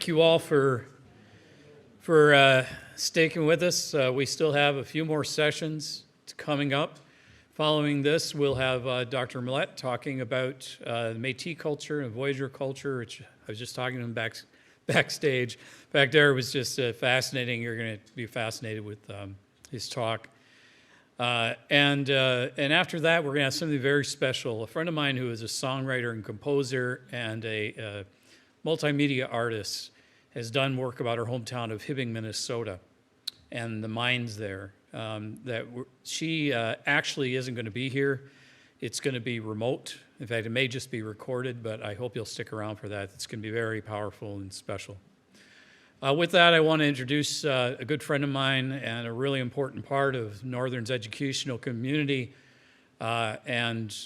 thank you all for sticking with us. We still have a few more sessions coming up. Following this, we'll have Dr. Millette talking about the Métis culture and Voyageur culture, which I was just talking to him backstage. Back there was just fascinating. You're going to be fascinated with his talk. And after that, we're going to have something very special. A friend of mine who is a songwriter and composer and a multimedia artist has done work about her hometown of Hibbing, Minnesota, and the mines there. She actually isn't going to be here. It's going to be remote. In fact, it may just be recorded, but I hope you'll stick around for that. It's going to be very powerful and special. With that, I want to introduce a good friend of mine and a really important part of Northern's educational community and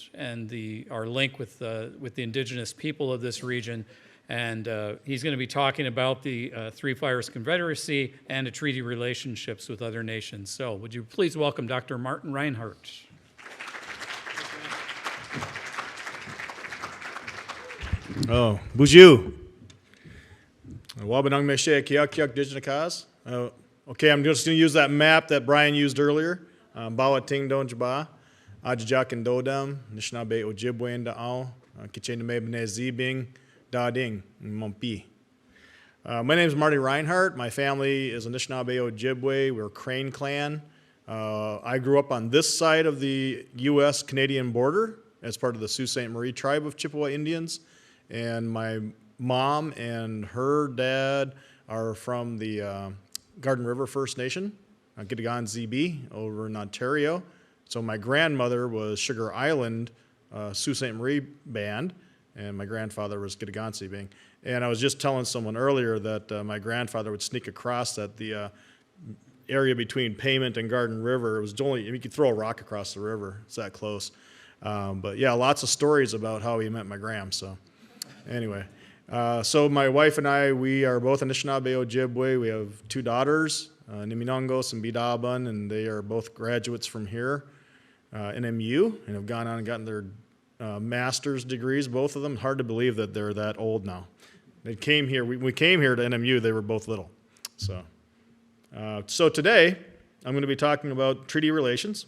our link with the indigenous people of this region. And he's going to be talking about the Three Fires Confederacy and the treaty relationships with other nations. So would you please welcome Dr. Martin Reinhardt. Oh, bonjour. Wabanang Meshe Kiak Kiak Dijinakas. Okay, I'm just going to use that map that Brian used earlier. Bawa Ting Don Jaba, Ajajak and Dodam, Anishinaabe Ojibwe and Da'ao, Kichen Mebne Zibing, Da Ding, Mompi. My name is Marty Reinhardt. My family is Anishinaabe Ojibwe. We're Crane Clan. I grew up on this side of the U.S.-Canadian border as part of the Sault Ste. Marie tribe of Chippewa Indians. And my mom and her dad are from the Garden River First Nation, Gitagan ZB, over in Ontario. So my grandmother was Sugar Island Sault Ste. Marie band, and my grandfather was Gitagan ZB. And I was just telling someone earlier that my grandfather would sneak across that the area between Payment and Garden River. It was only, you could throw a rock across the river. It's that close. But yeah, lots of stories about how he met my gram. So anyway. So my wife and I, we are both Anishinaabe Ojibwe. We have two daughters, Niminongos and Bidaban, and they are both graduates from here, NMU, and have gone on and gotten their master's degrees, both of them. Hard to believe that they're that old now. They came here, we came here to NMU, they were both little. So today, I'm going to be talking about treaty relations.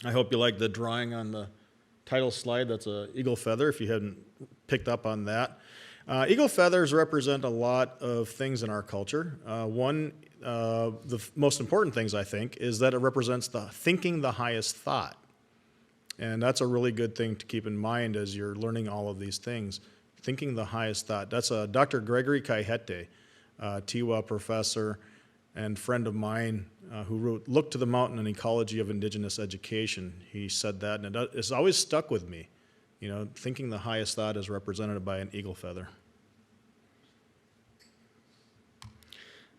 I hope you like the drawing on the title slide. That's an eagle feather, if you hadn't picked up on that. Eagle feathers represent a lot of things in our culture. One, the most important things, I think, is that it represents thinking the highest thought. And that's a really good thing to keep in mind as you're learning all of these things. Thinking the highest thought. That's Dr. Gregory Kaihete, Tiwa professor and friend of mine who wrote Look to the Mountain, an Ecology of Indigenous Education. He said that, and it's always stuck with me. You know, thinking the highest thought is represented by an eagle feather.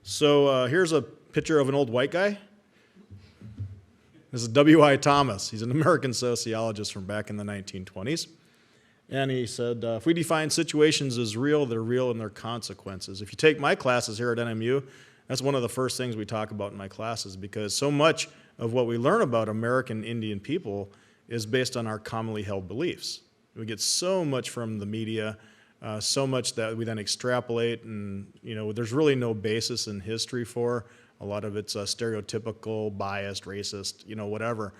So here's a picture of an old white guy. This is W.I. Thomas. He's an American sociologist from back in the 1920s. And he said, if we define situations as real, they're real in their consequences. If you take my classes here at NMU, that's one of the first things we talk about in my classes, because so much of what we learn about American Indian people is based on our commonly held beliefs. We get so much from the media, so much that we then extrapolate, and there's really no basis in history for. A lot of it's stereotypical, biased, racist, whatever,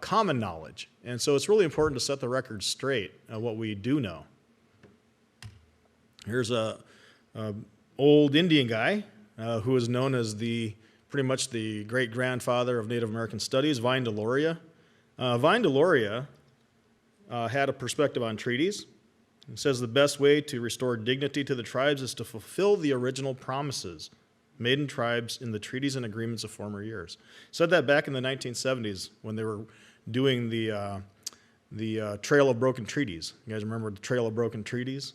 common knowledge. And so it's really important to set the record straight what we do know. Here's a old Indian guy who is known as pretty much the great-grandfather of Native American studies, Vine Deloria. Vine Deloria had a perspective on treaties. It says the best way to restore dignity to the tribes is to fulfill the original promises made in tribes in the treaties and agreements of former years. Said that back in the 1970s when they were doing the Trail of Broken Treaties. You guys remember the Trail of Broken Treaties?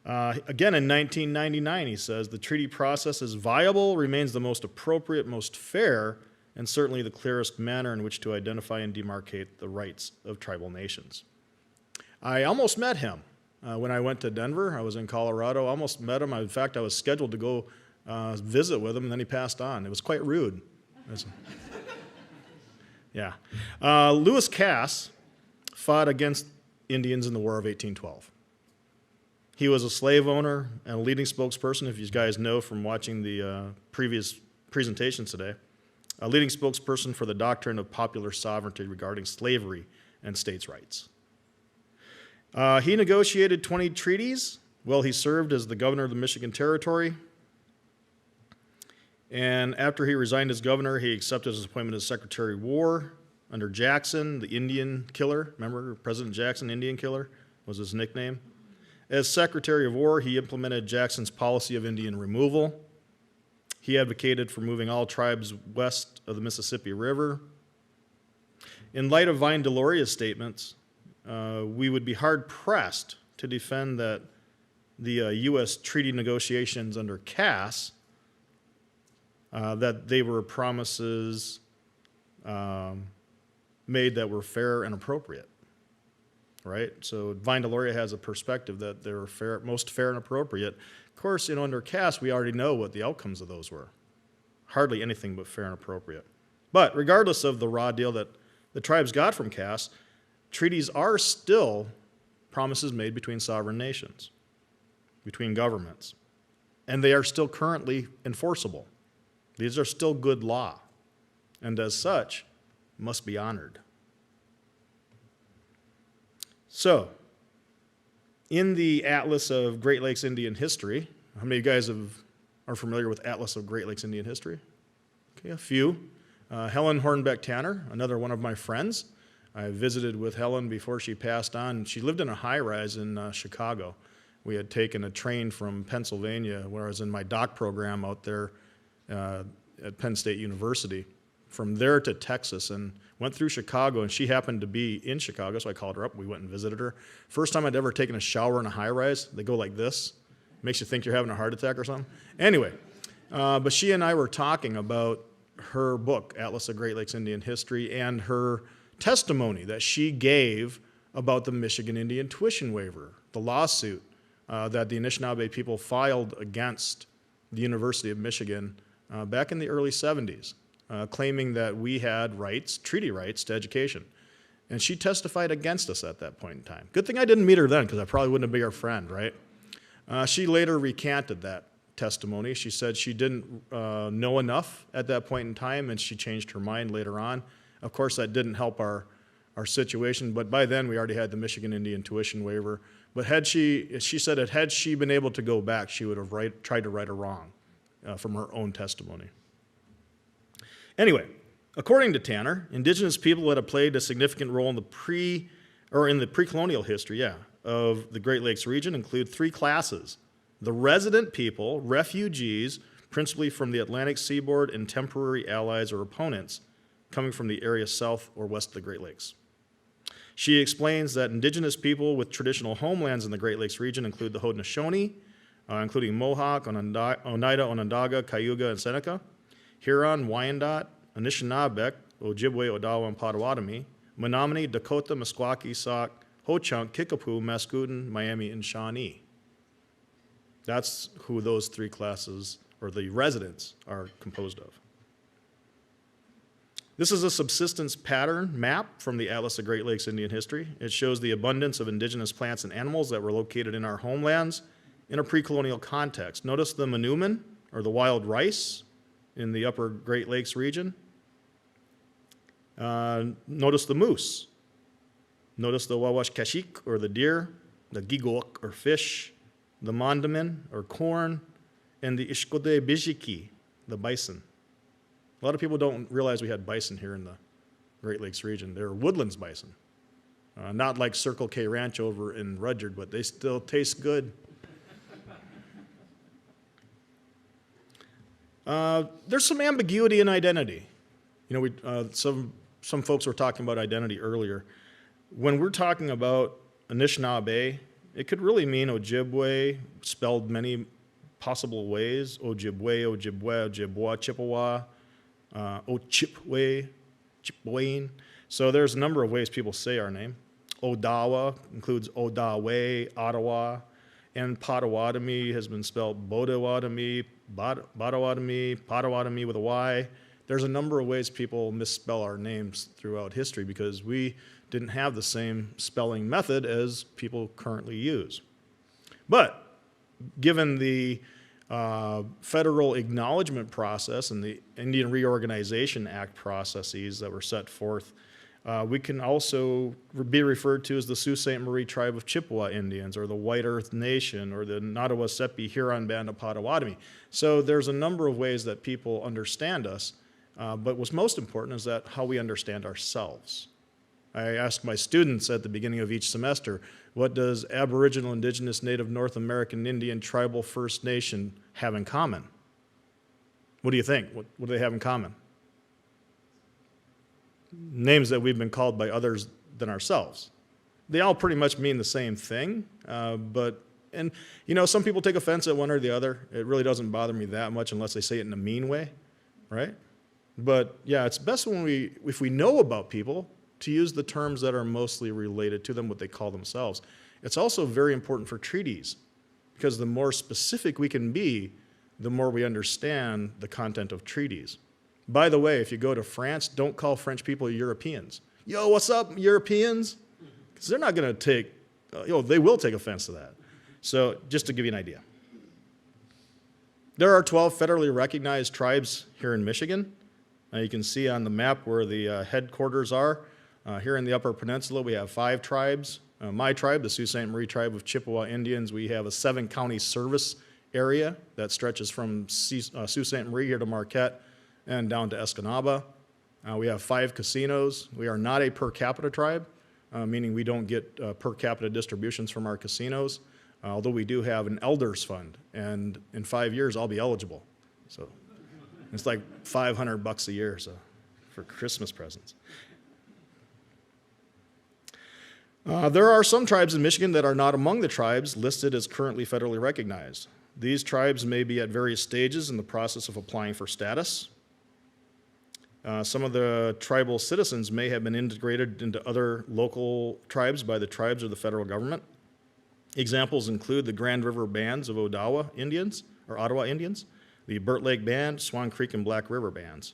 Again, in 1999, he says, the treaty process is viable, remains the most appropriate, most fair, and certainly the clearest manner in which to identify and demarcate the rights of tribal nations. I almost met him when I went to Denver. I was in Colorado, almost met him. In fact, I was scheduled to go visit with him, and then he passed on. It was quite rude. Yeah. Lewis Cass fought against Indians in the War of 1812. He was a slave owner and a leading spokesperson, if you guys know from watching the previous presentations today, a leading spokesperson for the doctrine of popular sovereignty regarding slavery and states' rights. He negotiated 20 treaties while he served as the governor of the Michigan Territory. And after he resigned as governor, he accepted his appointment as Secretary of War under Jackson, the Indian killer. Remember, President Jackson, Indian killer, was his nickname. As Secretary of War, he implemented Jackson's policy of Indian removal. He advocated for moving all tribes west of the Mississippi River. In light of Vine Deloria's statements, we would be hard-pressed to defend that the U.S. treaty negotiations under Cass, that they were promises made that were fair and appropriate, right? So Vine Deloria has a perspective that they were fair, most fair and appropriate. Of course, under Cass, we already know what the outcomes of those were. Hardly anything but fair and appropriate. But regardless of the raw deal that the tribes got from Cass, treaties are still promises made between sovereign nations, between governments, and they are still currently enforceable. These are still good law, and as such, must be honored. So, in the Atlas of Great Lakes Indian History, how many of you guys are familiar with Atlas of Great Lakes Indian History? Okay, a few. Helen Hornbeck Tanner, another one of my friends. I visited with Helen before she passed on. She lived in a high-rise in Chicago. We had taken a train from Pennsylvania, where I was in my doc program out there at Penn State University, from there to Texas, and went through Chicago, and she happened to be in Chicago, so I called her up. We went and visited her. First time I'd ever taken a shower in a high-rise. They go like this. Makes you think you're having a heart attack or something. Anyway, but she and I were talking about her book, Atlas of Great Lakes Indian History, and her testimony that she gave about the Michigan Indian tuition waiver, the lawsuit that the Anishinaabe people filed against the University of Michigan back in the early 70s, claiming that we had rights, treaty rights to education. And she testified against us at that point in time. Good thing I didn't meet her then, because I probably wouldn't have been her friend, right? She later recanted that testimony. She said she didn't know enough at that point in time, and she changed her mind later on. Of course, that didn't help our situation, but by then we already had the Michigan Indian tuition waiver. But she said that had she been able to go back, she would have tried to right a wrong from her own testimony. Anyway, according to Tanner, indigenous people that have played a significant role in the pre-colonial history, of the Great Lakes region include three classes: the resident people, refugees, principally from the Atlantic seaboard, and temporary allies or opponents coming from the area south or west of the Great Lakes. She explains that indigenous people with traditional homelands in the Great Lakes region include the Haudenosaunee, including Mohawk, Oneida, Onondaga, Cayuga, and Seneca, Huron, Wyandot, Anishinaabe, Ojibwe, Odawa, and Potawatomi, Menominee, Dakota, Meskwaki, Sauk, Ho-Chunk, Kickapoo, Mascoutin, Miami, and Shawnee. That's who those three classes, or the residents, are composed of. This is a subsistence pattern map from the Atlas of Great Lakes Indian History. It shows the abundance of indigenous plants and animals that were located in our homelands in a pre-colonial context. Notice the manumin, or the wild rice, in the upper Great Lakes region. Notice the moose. Notice the wawash kashik, or the deer, the gigok, or fish, the mondamin, or corn, and the ishkode bijiki, the bison. A lot of people don't realize we had bison here in the Great Lakes region. They're woodlands bison. Not like Circle K Ranch over in Rudyard, but they still taste good. There's some ambiguity in identity. Some folks were talking about identity earlier. When we're talking about Anishinaabe, it could really mean Ojibwe, spelled many possible ways: Ojibwe, Ojibwe, Ojibwa, Chippewa, Ochipwe, Chipwayne. So there's a number of ways people say our name. Odawa includes Odawe, Ottawa, and Potawatomi has been spelled Bodawatomi, Potawatomi with a Y. There's a number of ways people misspell our names throughout history because we didn't have the same spelling method as people currently use. But given the federal acknowledgement process and the Indian Reorganization Act processes that were set forth, we can also be referred to as the Sault Ste. Marie Tribe of Chippewa Indians, or the White Earth Nation, or the Nottawasepi Huron Band of Potawatomi. So there's a number of ways that people understand us, but what's most important is that how we understand ourselves. I ask my students at the beginning of each semester, what does Aboriginal, Indigenous, Native, North American, Indian, Tribal, First Nation have in common? What do you think? What do they have in common? Names that we've been called by others than ourselves. They all pretty much mean the same thing, and you know, some people take offense at one or the other. It really doesn't bother me that much unless they say it in a mean way, right? But yeah, it's best when if we know about people, to use the terms that are mostly related to them, what they call themselves. It's also very important for treaties, because the more specific we can be, the more we understand the content of treaties. By the way, if you go to France, don't call French people Europeans. Yo, what's up, Europeans? Because they're not going to take, they will take offense to that. So just to give you an idea. There are 12 federally recognized tribes here in Michigan. You can see on the map where the headquarters are. Here in the Upper Peninsula, we have 5 tribes. My tribe, the Sault Ste. Marie Tribe of Chippewa Indians, we have a 7-county service area that stretches from Sault Ste. Marie here to Marquette and down to Anishinaabe. We have 5 casinos. We are not a per capita tribe, meaning we don't get per capita distributions from our casinos, although we do have an elders fund, and in 5 years I'll be eligible. So it's like $500 a year for Christmas presents. There are some tribes in Michigan that are not among the tribes listed as currently federally recognized. These tribes may be at various stages in the process of applying for status. Some of the tribal citizens may have been integrated into other local tribes by the tribes or the federal government. Examples include the Grand River Bands of Ottawa Indians, the Burt Lake Band, Swan Creek and Black River Bands.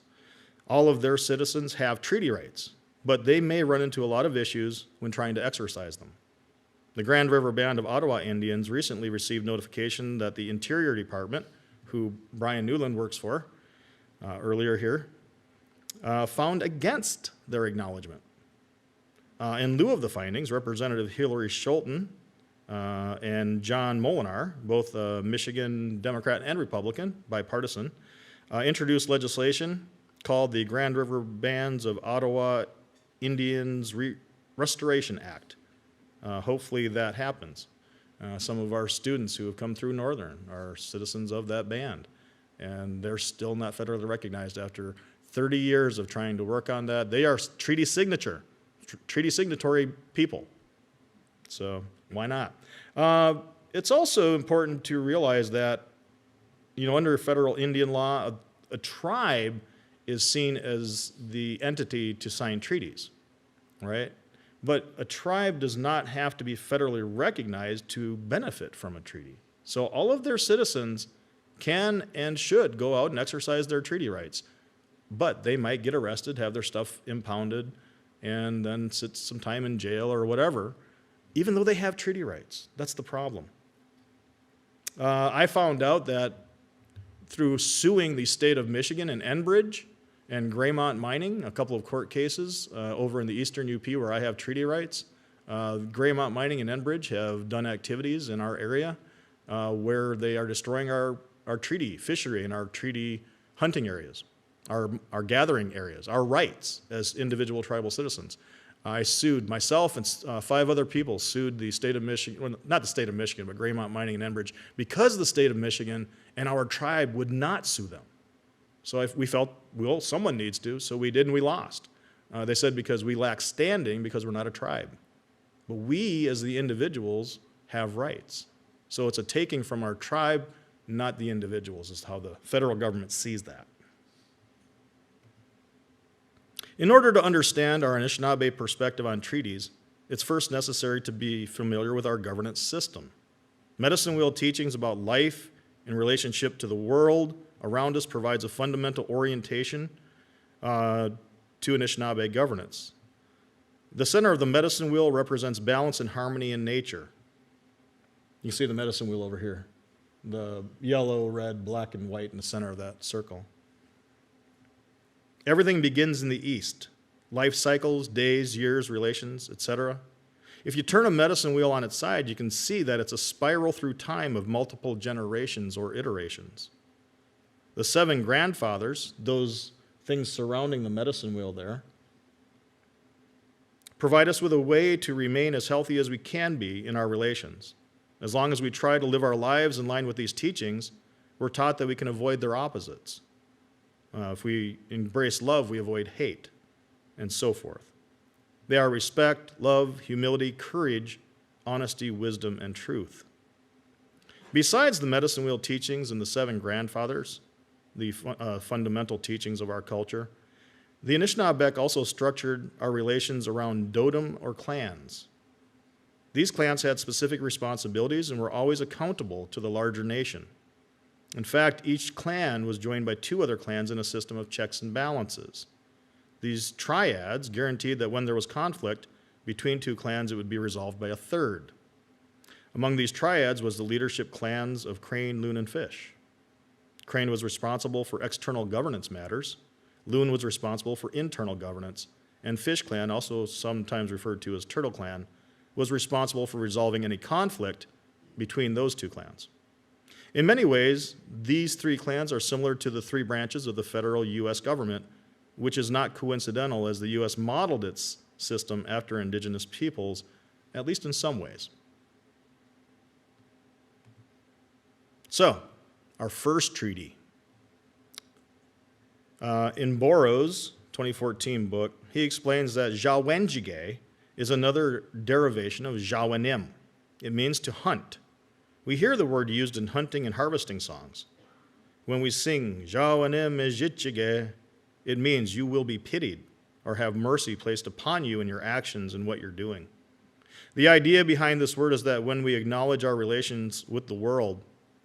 All of their citizens have treaty rights, but they may run into a lot of issues when trying to exercise them. The Grand River Band of Ottawa Indians recently received notification that the Interior Department, who Brian Newland works for earlier here, found against their acknowledgement. In lieu of the findings, Representative Hillary Schulten and John Molinar, both Michigan Democrat and Republican, bipartisan, introduced legislation called the Grand River Bands of Ottawa Indians Restoration Act. Hopefully that happens. Some of our students who have come through Northern are citizens of that band, and they're still not federally recognized after 30 years of trying to work on that. They are treaty signatory people, so why not? It's also important to realize that, under federal Indian law, a tribe is seen as the entity to sign treaties, right? But a tribe does not have to be federally recognized to benefit from a treaty. So all of their citizens can and should go out and exercise their treaty rights, but they might get arrested, have their stuff impounded, and then sit some time in jail or whatever, even though they have treaty rights. That's the problem. I found out that through suing the state of Michigan and Enbridge and Graymont Mining, a couple of court cases over in the eastern UP where I have treaty rights, Graymont Mining and Enbridge have done activities in our area where they are destroying our treaty fishery and our treaty hunting areas, our gathering areas, our rights as individual tribal citizens. I sued, myself and 5 other people sued the state of Michigan, well, not the state of Michigan, but Graymont Mining and Enbridge, because the state of Michigan and our tribe would not sue them. So we felt, well, someone needs to, so we did, and we lost. They said because we lack standing because we're not a tribe. But we, as the individuals, have rights. So it's a taking from our tribe, not the individuals, is how the federal government sees that. In order to understand our Anishinaabe perspective on treaties, it's first necessary to be familiar with our governance system. Medicine Wheel teachings about life in relationship to the world around us provides a fundamental orientation to Anishinaabe governance. The center of the medicine wheel represents balance and harmony in nature. You see the medicine wheel over here. The yellow, red, black, and white in the center of that circle. Everything begins in the East. Life cycles, days, years, relations, etc. If you turn a medicine wheel on its side, you can see that it's a spiral through time of multiple generations or iterations. The 7 grandfathers, those things surrounding the medicine wheel there, provide us with a way to remain as healthy as we can be in our relations. As long as we try to live our lives in line with these teachings, we're taught that we can avoid their opposites. If we embrace love, we avoid hate, and so forth. They are respect, love, humility, courage, honesty, wisdom, and truth. Besides the medicine wheel teachings and the 7 grandfathers, the fundamental teachings of our culture, the Anishinaabe also structured our relations around totem or clans. These clans had specific responsibilities and were always accountable to the larger nation. In fact, each clan was joined by 2 other clans in a system of checks and balances. These triads guaranteed that when there was conflict between 2 clans, it would be resolved by a 3rd. Among these triads was the leadership clans of Crane, Loon, and Fish. Crane was responsible for external governance matters. Loon was responsible for internal governance. And Fish Clan, also sometimes referred to as Turtle Clan, was responsible for resolving any conflict between those 2 clans. In many ways, these 3 clans are similar to the 3 branches of the federal U.S. government, which is not coincidental as the U.S. modeled its system after indigenous peoples, at least in some ways. So, our first treaty. In Borrow's 2014 book, he explains that Jawenjige is another derivation of Jawenim. It means to hunt. We hear the word used in hunting and harvesting songs. When we sing Jawenim Ejitjige, it means you will be pitied or have mercy placed upon you in your actions and what you're doing. The idea behind this word is that when we acknowledge our relations with the world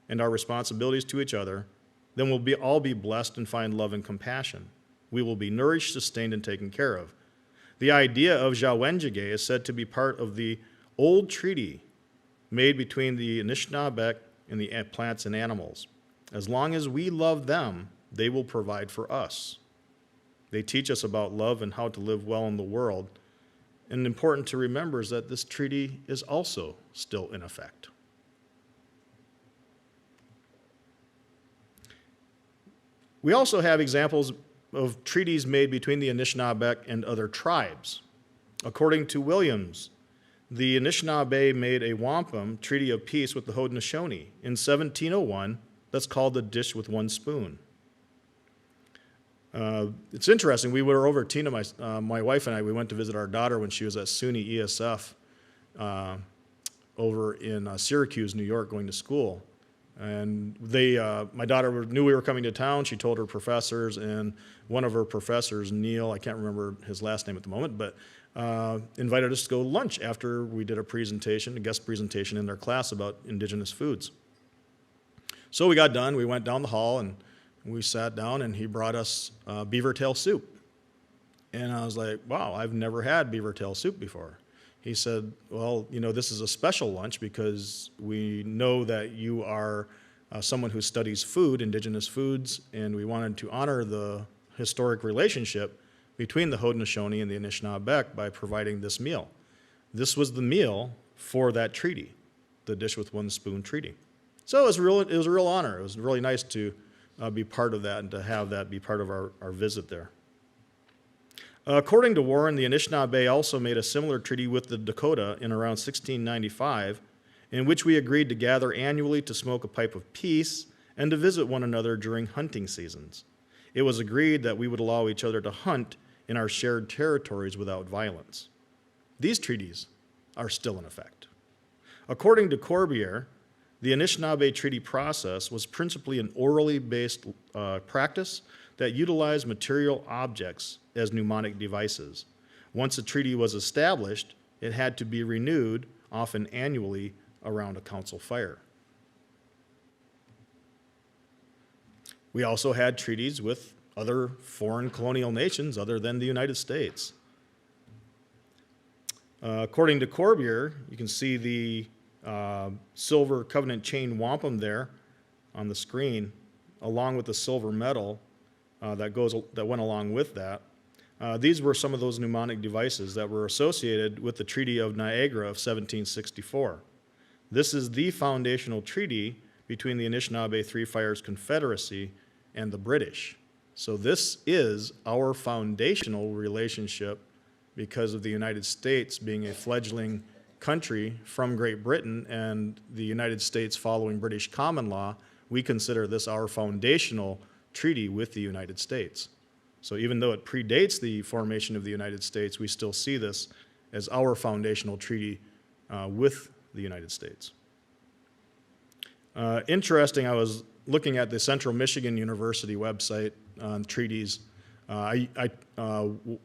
and our responsibilities to each other, then we'll all be blessed and find love and compassion. We will be nourished, sustained, and taken care of. The idea of Jawenjige is said to be part of the old treaty made between the Anishinaabe and the plants and animals. As long as we love them, they will provide for us. They teach us about love and how to live well in the world. And important to remember is that this treaty is also still in effect. We also have examples of treaties made between the Anishinaabe and other tribes. According to Williams, the Anishinaabe made a wampum treaty of peace with the Haudenosaunee in 1701 that's called the dish with one spoon. It's interesting, we were over at Tina, my wife and I, we went to visit our daughter when she was at SUNY ESF over in Syracuse, New York, going to school. And my daughter knew we were coming to town. She told her professors, and one of her professors, Neil, I can't remember his last name at the moment, but invited us to go to lunch after we did a guest presentation in their class about indigenous foods. So we got done, we went down the hall, and we sat down, and he brought us beaver tail soup. And I was like, wow, I've never had beaver tail soup before. He said, well, this is a special lunch because we know that you are someone who studies food, indigenous foods, and we wanted to honor the historic relationship between the Haudenosaunee and the Anishinaabe by providing this meal. This was the meal for that treaty, the dish with one spoon treaty. So it was a real honor. It was really nice to be part of that and to have that be part of our visit there. According to Warren, the Anishinaabe also made a similar treaty with the Dakota in around 1695, in which we agreed to gather annually to smoke a pipe of peace and to visit one another during hunting seasons. It was agreed that we would allow each other to hunt in our shared territories without violence. These treaties are still in effect. According to Corbière, the Anishinaabe treaty process was principally an orally based practice that utilized material objects as mnemonic devices. Once a treaty was established, it had to be renewed, often annually, around a council fire. We also had treaties with other foreign colonial nations other than the United States. According to Corbière, you can see the silver covenant chain wampum there on the screen, along with the silver medal that went along with that. These were some of those mnemonic devices that were associated with the Treaty of Niagara of 1764. This is the foundational treaty between the Anishinaabe Three Fires Confederacy and the British. So this is our foundational relationship because of the United States being a fledgling country from Great Britain and the United States following British common law. We consider this our foundational treaty with the United States. So even though it predates the formation of the United States, we still see this as our foundational treaty with the United States. Interesting, I was looking at the Central Michigan University website on treaties. I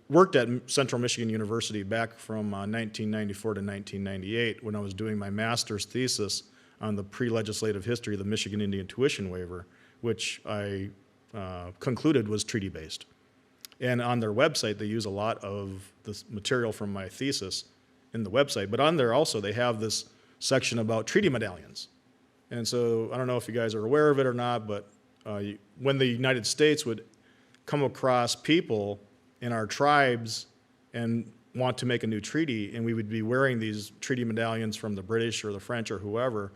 worked at Central Michigan University back from 1994 to 1998 when I was doing my master's thesis on the pre-legislative history of the Michigan Indian Tuition Waiver, which I concluded was treaty-based. And on their website, they use a lot of this material from my thesis in the website. But on there also, they have this section about treaty medallions. And so I don't know if you guys are aware of it or not, but when the United States would come across people in our tribes and want to make a new treaty, and we would be wearing these treaty medallions from the British or the French or whoever,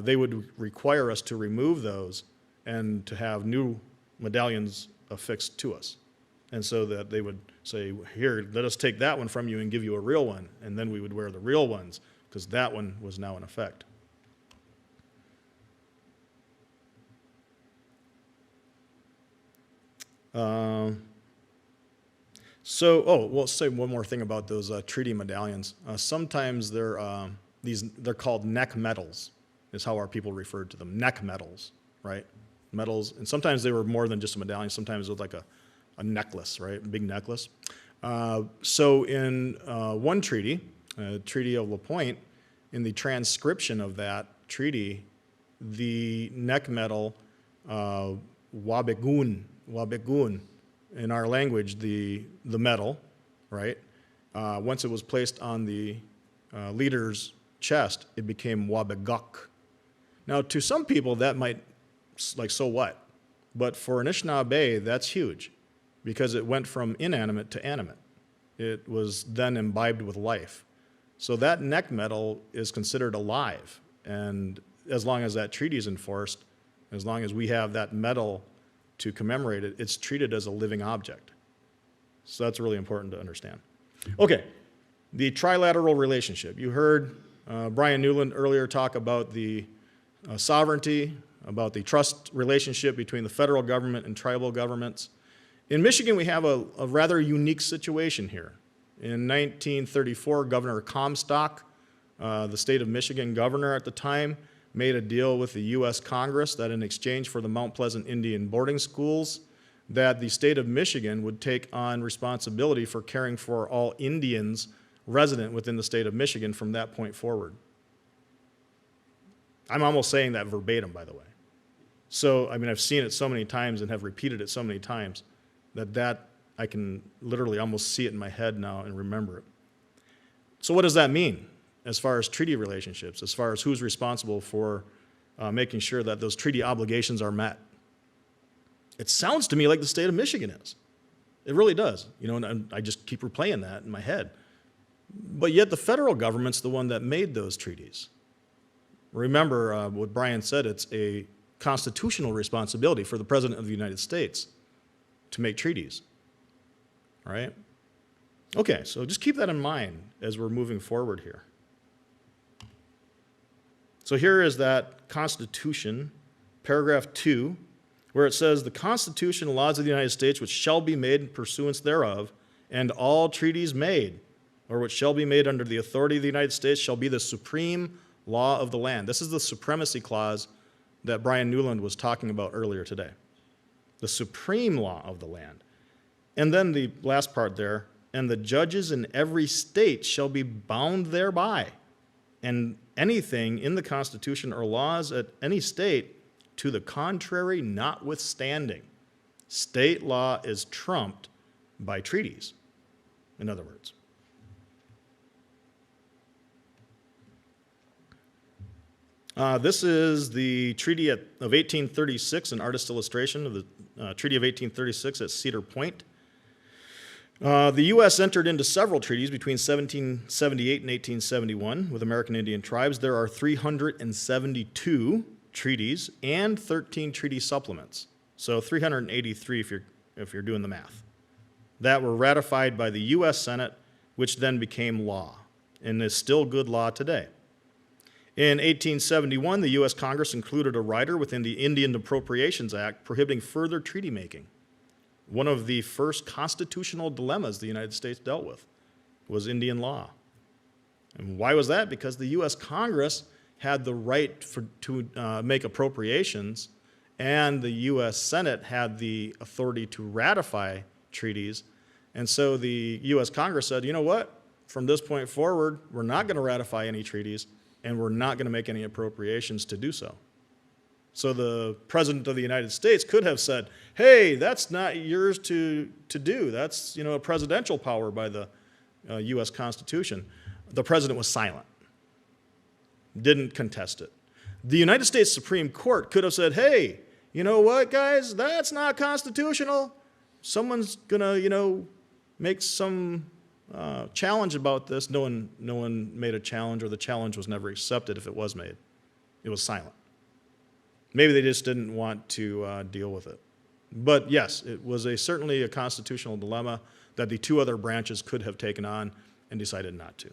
they would require us to remove those and to have new medallions affixed to us. And so that they would say, here, let us take that one from you and give you a real one. And then we would wear the real ones because that one was now in effect. We'll say one more thing about those treaty medallions. Sometimes they're called neck medals, is how our people referred to them. Neck medals, right? Medals, and sometimes they were more than just a medallion. Sometimes it was like a necklace, right? A big necklace. So in one treaty, Treaty of La Pointe, in the transcription of that treaty, the neck medal, wabegun, in our language, the medal, right? Once it was placed on the leader's chest, it became wabeguk. Now, to some people, that might, like, so what? But for Anishinaabe, that's huge, because it went from inanimate to animate. It was then imbibed with life. So that neck medal is considered alive, and as long as that treaty is enforced, as long as we have that medal to commemorate it, it's treated as a living object. So that's really important to understand. Okay, the trilateral relationship. You heard Brian Newland earlier talk about the sovereignty, about the trust relationship between the federal government and tribal governments. In Michigan, we have a rather unique situation here. In 1934, Governor Comstock, the state of Michigan governor at the time, made a deal with the U.S. Congress that in exchange for the Mount Pleasant Indian boarding schools, that the state of Michigan would take on responsibility for caring for all Indians resident within the state of Michigan from that point forward. I'm almost saying that verbatim, by the way. So, I mean, I've seen it so many times and have repeated it so many times that I can literally almost see it in my head now and remember it. So what does that mean as far as treaty relationships, as far as who's responsible for making sure that those treaty obligations are met? It sounds to me like the state of Michigan is. It really does. You know, and I just keep replaying that in my head. But yet the federal government's the one that made those treaties. Remember what Brian said, it's a constitutional responsibility for the President of the United States to make treaties, right? Okay, so just keep that in mind as we're moving forward here. So here is that Constitution, paragraph 2, where it says, the Constitution and laws of the United States which shall be made in pursuance thereof, and all treaties made, or which shall be made under the authority of the United States, shall be the supreme law of the land. This is the supremacy clause that Brian Newland was talking about earlier today. The supreme law of the land. And then the last part there, and the judges in every state shall be bound thereby, and anything in the Constitution or laws at any state to the contrary notwithstanding. State law is trumped by treaties, in other words. This is the Treaty of 1836, an artist's illustration of the Treaty of 1836 at Cedar Point. The U.S. entered into several treaties between 1778 and 1871 with American Indian tribes. There are 372 treaties and 13 treaty supplements. So 383 if you're doing the math. That were ratified by the U.S. Senate, which then became law and is still good law today. In 1871, the U.S. Congress included a rider within the Indian Appropriations Act prohibiting further treaty making. One of the first constitutional dilemmas the United States dealt with was Indian law. And why was that? Because the U.S. Congress had the right to make appropriations, and the U.S. Senate had the authority to ratify treaties. And so the U.S. Congress said, you know what? From this point forward, we're not going to ratify any treaties, and we're not going to make any appropriations to do so. So the President of the United States could have said, hey, that's not yours to do. That's, a presidential power by the U.S. Constitution. The President was silent, didn't contest it. The United States Supreme Court could have said, hey, you know what, guys, that's not constitutional. Someone's going to, make some challenge about this. No one made a challenge, or the challenge was never accepted if it was made. It was silent. Maybe they just didn't want to deal with it. But yes, it was certainly a constitutional dilemma that the two other branches could have taken on and decided not to.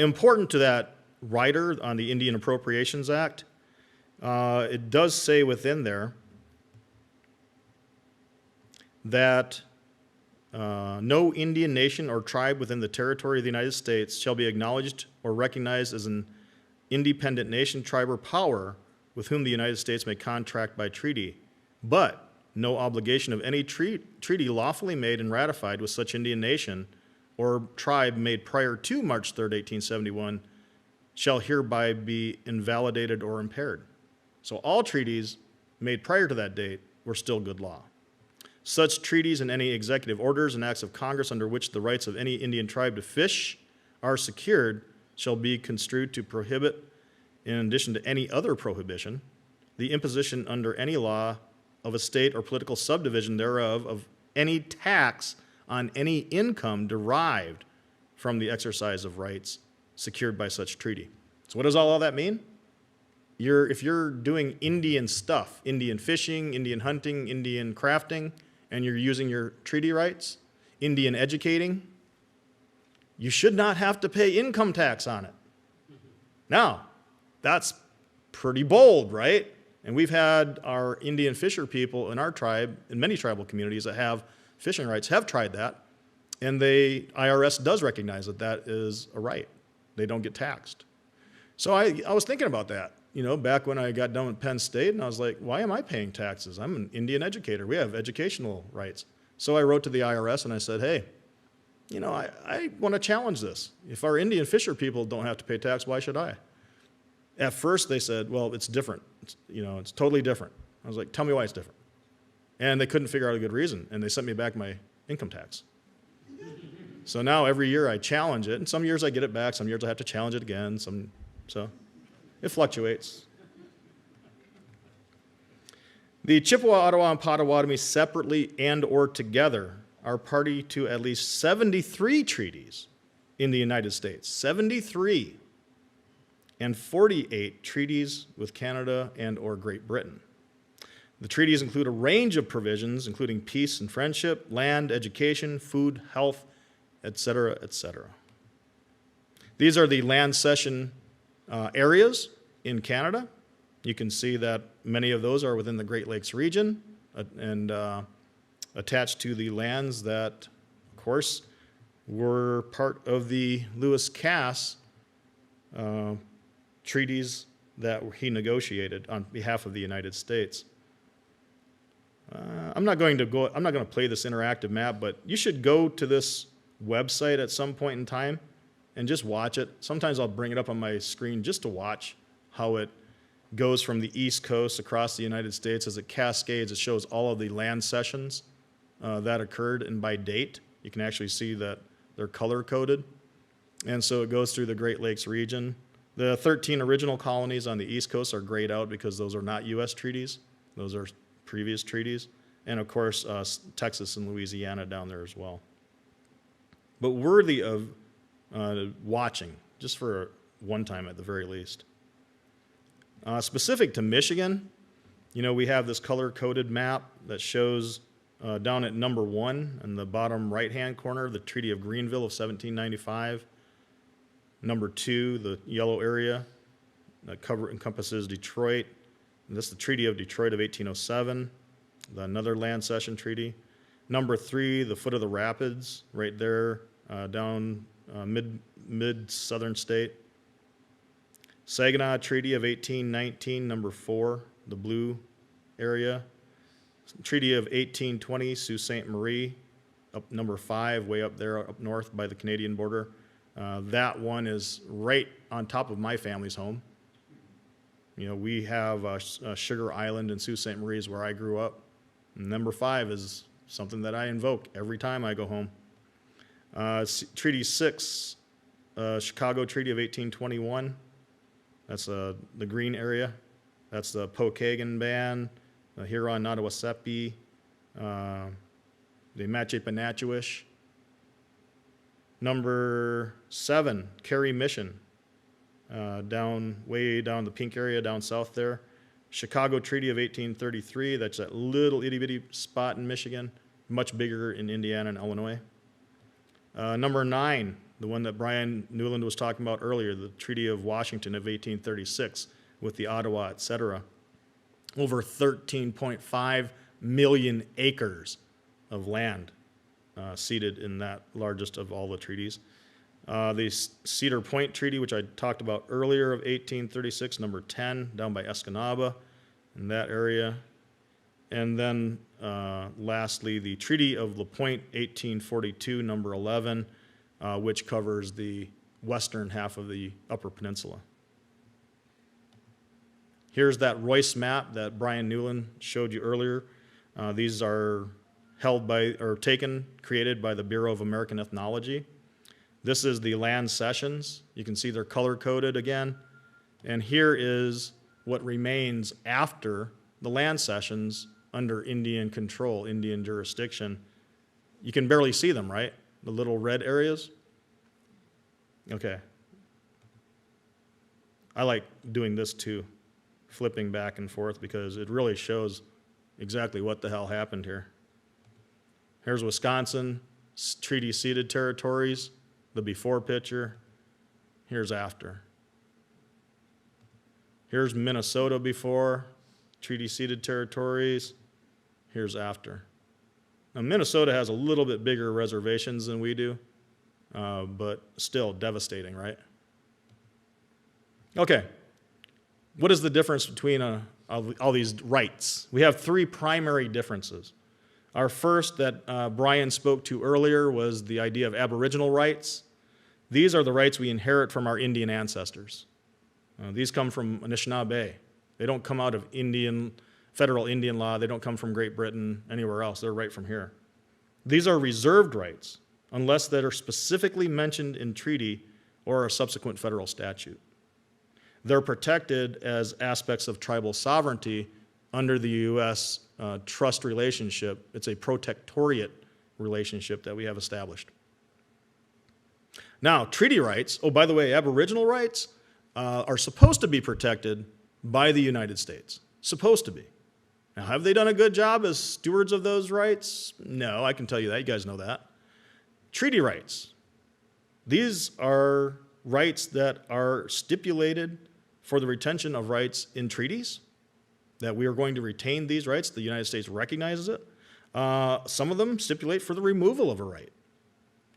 Important to that rider on the Indian Appropriations Act, it does say within there that no Indian nation or tribe within the territory of the United States shall be acknowledged or recognized as an independent nation, tribe, or power with whom the United States may contract by treaty, but no obligation of any treaty lawfully made and ratified with such Indian nation or tribe made prior to March 3rd, 1871, shall hereby be invalidated or impaired. So all treaties made prior to that date were still good law. Such treaties and any executive orders and acts of Congress under which the rights of any Indian tribe to fish are secured shall be construed to prohibit, in addition to any other prohibition, the imposition under any law of a state or political subdivision thereof of any tax on any income derived from the exercise of rights secured by such treaty. So what does all of that mean? If you're doing Indian stuff, Indian fishing, Indian hunting, Indian crafting, and you're using your treaty rights, Indian educating, you should not have to pay income tax on it. Now, that's pretty bold, right? And we've had our Indian fisher people in our tribe, in many tribal communities that have fishing rights, have tried that, and IRS does recognize that that is a right. They don't get taxed. So I was thinking about that, back when I got done with Penn State, and I was like, why am I paying taxes? I'm an Indian educator. We have educational rights. So I wrote to the IRS and I said, hey, I want to challenge this. If our Indian fisher people don't have to pay tax, why should I? At first they said, well, it's different. It's totally different. I was like, tell me why it's different. And they couldn't figure out a good reason, and they sent me back my income tax. So now every year I challenge it, and some years I get it back, some years I have to challenge it again, so it fluctuates. The Chippewa, Ottawa, and Potawatomi separately and or together are party to at least 73 treaties in the United States, 73, and 48 treaties with Canada and or Great Britain. The treaties include a range of provisions, including peace and friendship, land, education, food, health, etc., etc. These are the land cession areas in Canada. You can see that many of those are within the Great Lakes region and attached to the lands that, of course, were part of the Lewis Cass treaties that he negotiated on behalf of the United States. I'm not going to play this interactive map, but you should go to this website at some point in time and just watch it. Sometimes I'll bring it up on my screen just to watch how it goes from the East Coast across the United States. As it cascades, it shows all of the land cessions that occurred, and by date, you can actually see that They're color-coded, and so it goes through the Great Lakes region. The 13 original colonies on the East Coast are grayed out because those are not U.S. treaties. Those are previous treaties. And, of course, Texas and Louisiana down there as well. But worthy of watching, just for one time at the very least. Specific to Michigan, we have this color-coded map that shows down at number 1 in the bottom right-hand corner, the Treaty of Greenville of 1795. Number 2, the yellow area that encompasses Detroit. And this is the Treaty of Detroit of 1807, another land cession treaty. Number 3, the foot of the rapids, right there down mid-southern state. Saginaw Treaty of 1819, number 4, the blue area. Treaty of 1820, Sault Ste. Marie, up number 5, way up there, up north by the Canadian border. That one is right on top of my family's home. We have Sugar Island and Sault Ste. Marie is where I grew up. And number 5 is something that I invoke every time I go home. Treaty 6, Chicago Treaty of 1821. That's the green area. That's the Pokagon Band, the Huron-Nottawasepi, the Matche-Panachwish. Number 7, Cary Mission, way down the pink area down south there. Chicago Treaty of 1833, that's that little itty-bitty spot in Michigan, much bigger in Indiana and Illinois. Number 9, the one that Brian Newland was talking about earlier, the Treaty of Washington of 1836 with the Ottawa, et cetera. Over 13.5 million acres of land ceded in that largest of all the treaties. The Cedar Point Treaty, which I talked about earlier, of 1836, number 10, down by Escanaba in that area. And then lastly, the Treaty of La Pointe, 1842, number 11, which covers the western half of the Upper Peninsula. Here's that Royce map that Brian Newland showed you earlier. These are created by the Bureau of American Ethnology. This is the land cessions. You can see they're color-coded again. And here is what remains after the land cessions under Indian control, Indian jurisdiction. You can barely see them, right? The little red areas? Okay. I like doing this too, flipping back and forth, because it really shows exactly what the hell happened here. Here's Wisconsin, treaty ceded territories, the before picture. Here's after. Here's Minnesota before, treaty ceded territories. Here's after. Now, Minnesota has a little bit bigger reservations than we do, but still devastating, right? Okay. What is the difference between all these rights? We have 3 primary differences. Our first that Brian spoke to earlier was the idea of Aboriginal rights. These are the rights we inherit from our Indian ancestors. These come from Anishinaabe. They don't come out of federal Indian law. They don't come from Great Britain, anywhere else. They're right from here. These are reserved rights, unless that are specifically mentioned in treaty or a subsequent federal statute. They're protected as aspects of tribal sovereignty under the U.S. Trust relationship. It's a protectorate relationship that we have established. Now, treaty rights, oh, by the way, Aboriginal rights are supposed to be protected by the United States. Supposed to be. Now, have they done a good job as stewards of those rights? No, I can tell you that. You guys know that. Treaty rights. These are rights that are stipulated for the retention of rights in treaties, that we are going to retain these rights. The United States recognizes it. Some of them stipulate for the removal of a right.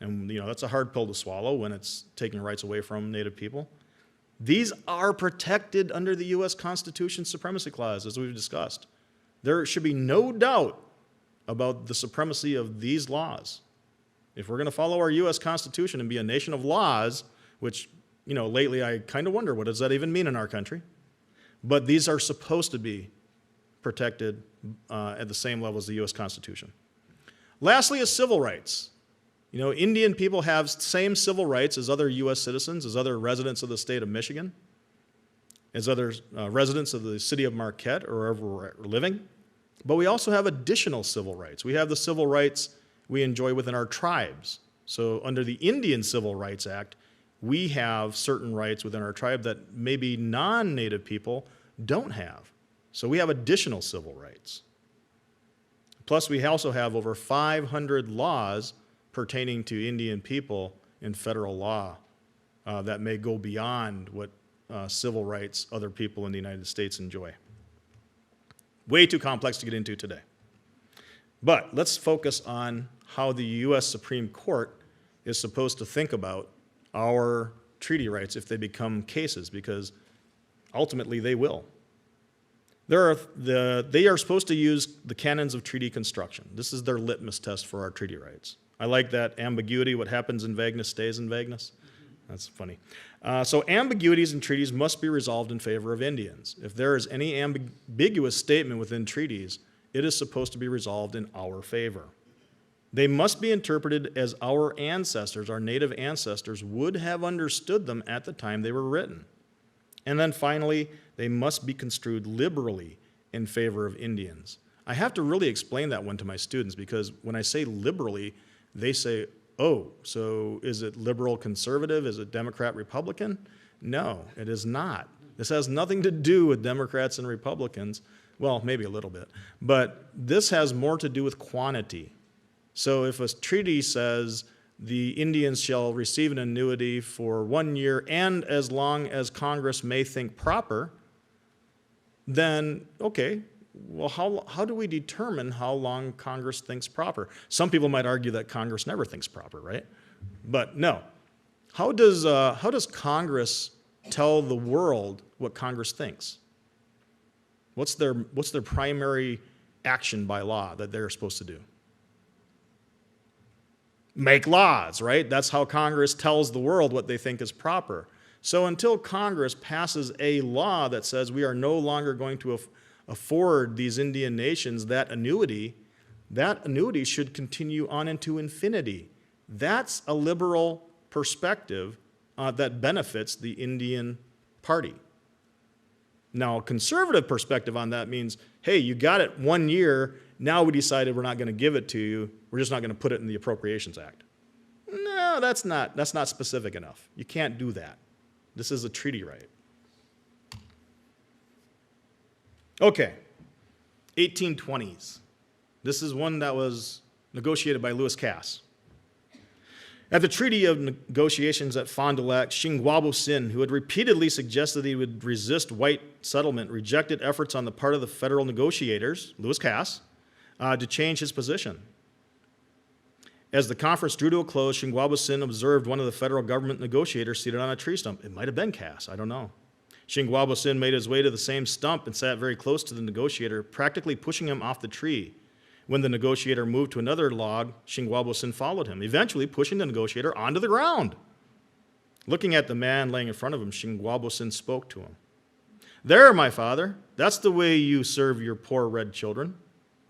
And, that's a hard pill to swallow when it's taking rights away from Native people. These are protected under the U.S. Constitution Supremacy Clause, as we've discussed. There should be no doubt about the supremacy of these laws. If we're going to follow our U.S. Constitution and be a nation of laws, which, lately I kind of wonder, what does that even mean in our country? But these are supposed to be protected at the same level as the U.S. Constitution. Lastly is civil rights. You know, Indian people have same civil rights as other U.S. citizens, as other residents of the state of Michigan, as other residents of the city of Marquette or wherever we're living. But we also have additional civil rights. We have the civil rights we enjoy within our tribes. So under the Indian Civil Rights Act, we have certain rights within our tribe that maybe non-Native people don't have. So we have additional civil rights. Plus, we also have over 500 laws pertaining to Indian people in federal law that may go beyond what civil rights other people in the United States enjoy. Way too complex to get into today. But let's focus on how the U.S. Supreme Court is supposed to think about our treaty rights if they become cases, because ultimately they will. They are supposed to use the canons of treaty construction. This is their litmus test for our treaty rights. I like that ambiguity, what happens in vagueness stays in vagueness. That's funny. So ambiguities in treaties must be resolved in favor of Indians. If there is any ambiguous statement within treaties, it is supposed to be resolved in our favor. They must be interpreted as our ancestors, our native ancestors, would have understood them at the time they were written. And then finally, they must be construed liberally in favor of Indians. I have to really explain that one to my students, because when I say liberally, they say, oh, so is it liberal conservative? Is it Democrat Republican? No, it is not. This has nothing to do with Democrats and Republicans. Well, maybe a little bit. But this has more to do with quantity. So if a treaty says the Indians shall receive an annuity for 1 year and as long as Congress may think proper, then, okay, well, how do we determine how long Congress thinks proper? Some people might argue that Congress never thinks proper, right? But no. How does Congress tell the world what Congress thinks? What's their primary action by law that they're supposed to do? Make laws, right? That's how Congress tells the world what they think is proper. So until Congress passes a law that says we are no longer going to afford these Indian nations that annuity should continue on into infinity. That's a liberal perspective that benefits the Indian party. Now, a conservative perspective on that means, hey, you got it 1 year, now we decided we're not going to give it to you, we're just not going to put it in the Appropriations Act. No, that's not specific enough. You can't do that. This is a treaty right. Okay, 1820s. This is one that was negotiated by Lewis Cass. At the Treaty of Negotiations at Fond du Lac, Shingwabo Sin, who had repeatedly suggested he would resist white settlement, rejected efforts on the part of the federal negotiators, Lewis Cass, to change his position. As the conference drew to a close, Shingwabo Sin observed one of the federal government negotiators seated on a tree stump. It might have been Cass, I don't know. Shingwabo Sin made his way to the same stump and sat very close to the negotiator, practically pushing him off the tree. When the negotiator moved to another log, Shingwabo Sin followed him, eventually pushing the negotiator onto the ground. Looking at the man laying in front of him, Shingwabo Sin spoke to him. "There, my father, that's the way you serve your poor red children.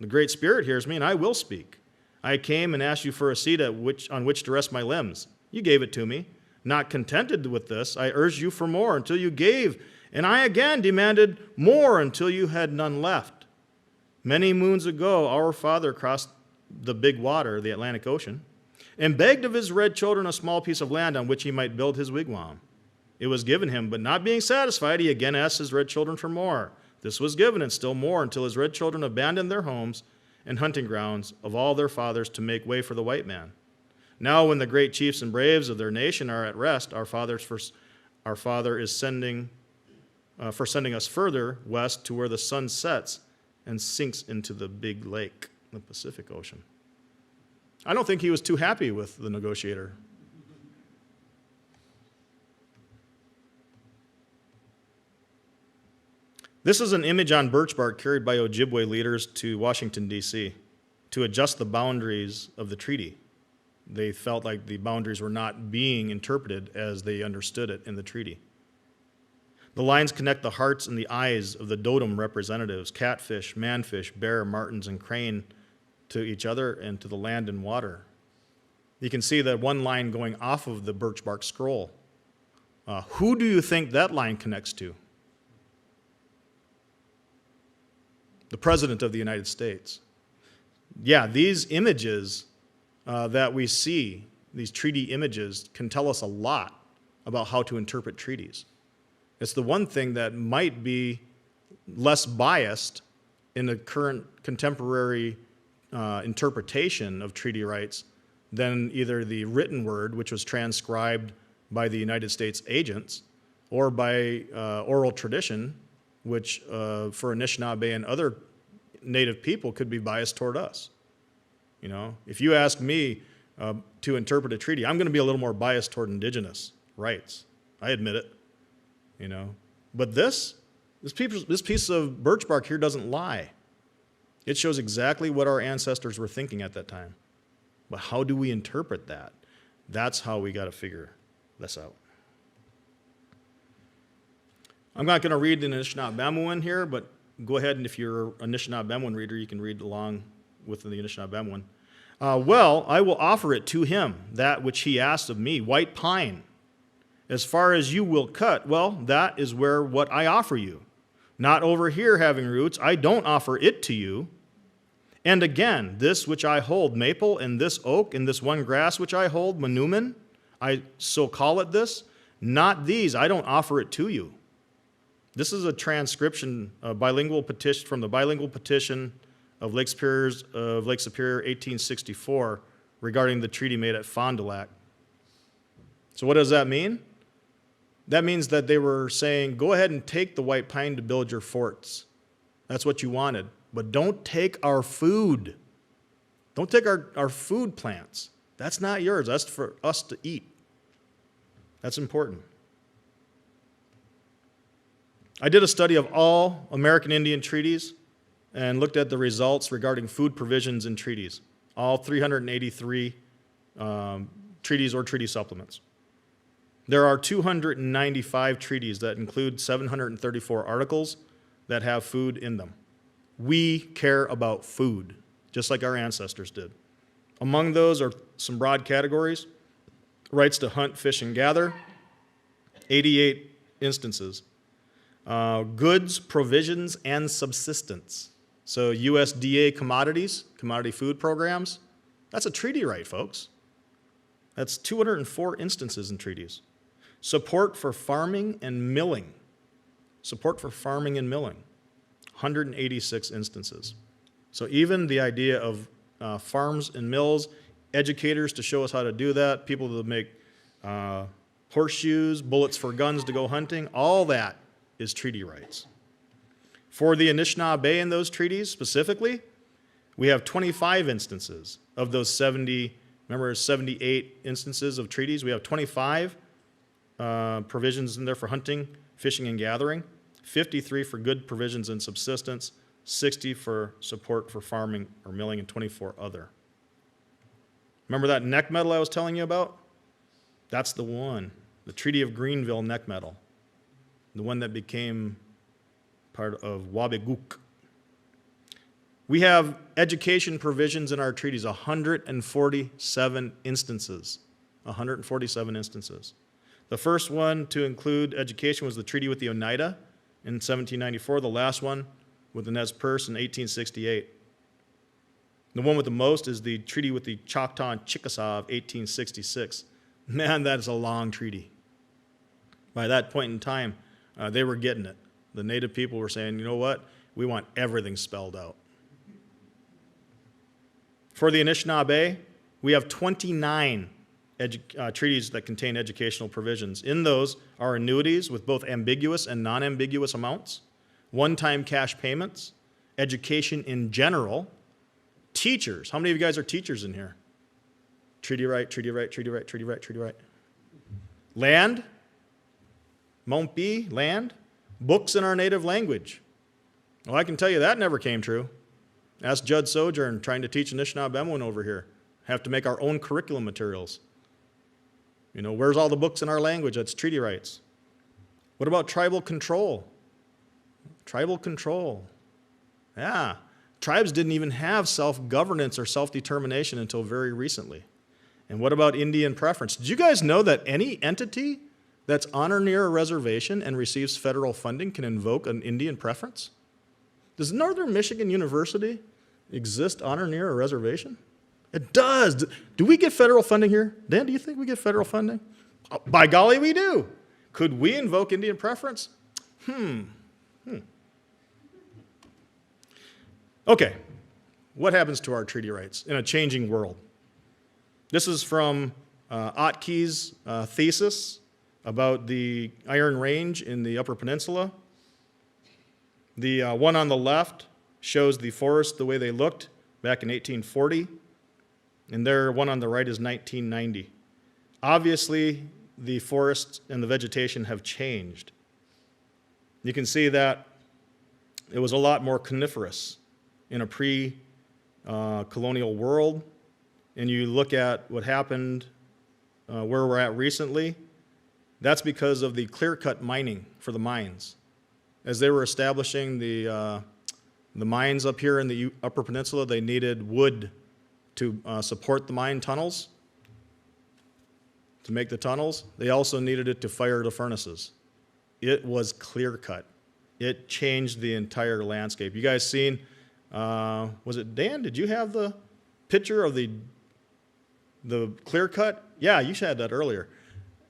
The Great Spirit hears me, and I will speak. I came and asked you for a seat on which to rest my limbs. You gave it to me. Not contented with this, I urged you for more until you gave, and I again demanded more until you had none left. Many moons ago, our father crossed the big water, the Atlantic Ocean, and begged of his red children a small piece of land on which he might build his wigwam. It was given him, but not being satisfied, he again asked his red children for more. This was given, and still more, until his red children abandoned their homes and hunting grounds of all their fathers to make way for the white man. Now, when the great chiefs and braves of their nation are at rest, our Father is sending us further west to where the sun sets and sinks into the big lake, the Pacific Ocean." I don't think he was too happy with the negotiator. This is an image on birch bark carried by Ojibwe leaders to Washington, D.C. to adjust the boundaries of the treaty. They felt like the boundaries were not being interpreted as they understood it in the treaty. The lines connect the hearts and the eyes of the Dotem representatives, catfish, manfish, bear, martins, and crane, to each other and to the land and water. You can see that one line going off of the birch bark scroll. Who do you think that line connects to? The President of the United States. Yeah, these images that we see, these treaty images, can tell us a lot about how to interpret treaties. It's the one thing that might be less biased in the current contemporary interpretation of treaty rights than either the written word, which was transcribed by the United States agents, or by oral tradition, which for Anishinaabe and other Native people could be biased toward us. You know, if you ask me to interpret a treaty, I'm going to be a little more biased toward indigenous rights. I admit it. You know, but this piece of birch bark here doesn't lie. It shows exactly what our ancestors were thinking at that time. But how do we interpret that? That's how we got to figure this out. I'm not going to read the Anishinaabe one here, but go ahead, and if you're an Anishinaabe reader, you can read along with the Anishinaabe one. Well, I will offer it to him, that which he asked of me, white pine. As far as you will cut, well, that is where what I offer you. Not over here having roots, I don't offer it to you. And again, this which I hold, maple, and this oak, and this one grass which I hold, manumin, I so call it this, not these, I don't offer it to you. This is a transcription, a bilingual petition from the bilingual petition of Lake Superior, 1864, regarding the treaty made at Fond du Lac. So what does that mean? That means that they were saying, go ahead and take the white pine to build your forts. That's what you wanted. But don't take our food. Don't take our food plants. That's not yours. That's for us to eat. That's important. I did a study of all American Indian treaties and looked at the results regarding food provisions in treaties. All 383 treaties or treaty supplements. There are 295 treaties that include 734 articles that have food in them. We care about food, just like our ancestors did. Among those are some broad categories: rights to hunt, fish, and gather, 88 instances. Goods, provisions, and subsistence. So USDA commodities, commodity food programs, that's a treaty right, folks. That's 204 instances in treaties. Support for farming and milling. Support for farming and milling, 186 instances. So even the idea of farms and mills, educators to show us how to do that, people that make horseshoes, bullets for guns to go hunting, all that is treaty rights. For the Anishinaabe in those treaties specifically, we have 25 instances of those 70, remember 78 instances of treaties, we have 25 provisions in there for hunting, fishing, and gathering, 53 for good provisions and subsistence, 60 for support for farming or milling, and 24 other. Remember that neck medal I was telling you about? That's the one, the Treaty of Greenville neck medal, the one that became part of Wabeguk. We have education provisions in our treaties, 147 instances. 147 instances. The first one to include education was the treaty with the Oneida in 1794, the last one with the Nez Perce in 1868. The one with the most is the treaty with the Choctaw and Chickasaw of 1866. Man, that is a long treaty. By that point in time, they were getting it. The Native people were saying, you know what? We want everything spelled out. For the Anishinaabe, we have 29 treaties that contain educational provisions. In those are annuities with both ambiguous and non-ambiguous amounts, one-time cash payments, education in general, teachers. How many of you guys are teachers in here? Treaty right, treaty right, treaty right, treaty right, treaty right. Land, Mompi, land, books in our native language. Well, I can tell you that never came true. Ask Judd Sojourn trying to teach Anishinaabe over here. Have to make our own curriculum materials. You know, where's all the books in our language? That's treaty rights. What about tribal control? Tribal control. Yeah. Tribes didn't even have self-governance or self-determination until very recently. And what about Indian preference? Did you guys know that any entity that's on or near a reservation and receives federal funding can invoke an Indian preference? Does Northern Michigan University exist on or near a reservation? It does. Do we get federal funding here? Dan, do you think we get federal funding? Oh, by golly, we do. Could we invoke Indian preference? Okay, what happens to our treaty rights in a changing world? This is from Otkey's thesis about the Iron Range in the Upper Peninsula. The one on the left shows the forest the way they looked back in 1840, and their one on the right is 1990. Obviously, the forests and the vegetation have changed. You can see that it was a lot more coniferous in a pre-colonial world, and you look at what happened where we're at recently, that's because of the clear-cut mining for the mines. As they were establishing the mines up here in the Upper Peninsula, they needed wood to support the mine tunnels, to make the tunnels. They also needed it to fire the furnaces. It was clear-cut. It changed the entire landscape. You guys seen, was it Dan? Did you have the picture of the clear-cut? Yeah, you had that earlier.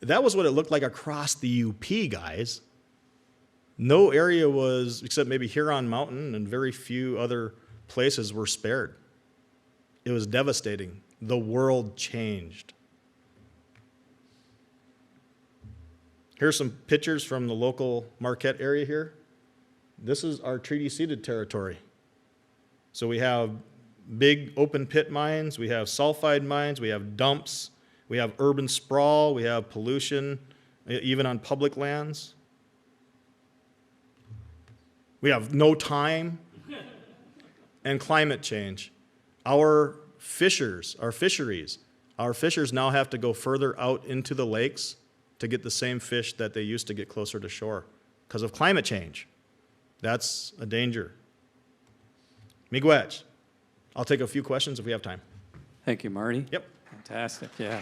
That was what it looked like across the UP, guys. No area was, except maybe Huron Mountain and very few other places were spared. It was devastating. The world changed. Here's some pictures from the local Marquette area here. This is our treaty-ceded territory. So we have big open pit mines, we have sulfide mines, we have dumps, we have urban sprawl, we have pollution, even on public lands. We have no time and climate change. Our fisheries now have to go further out into the lakes to get the same fish that they used to get closer to shore because of climate change. That's a danger. Miigwech. I'll take a few questions if we have time. Thank you, Marty. Yep. Fantastic, yeah.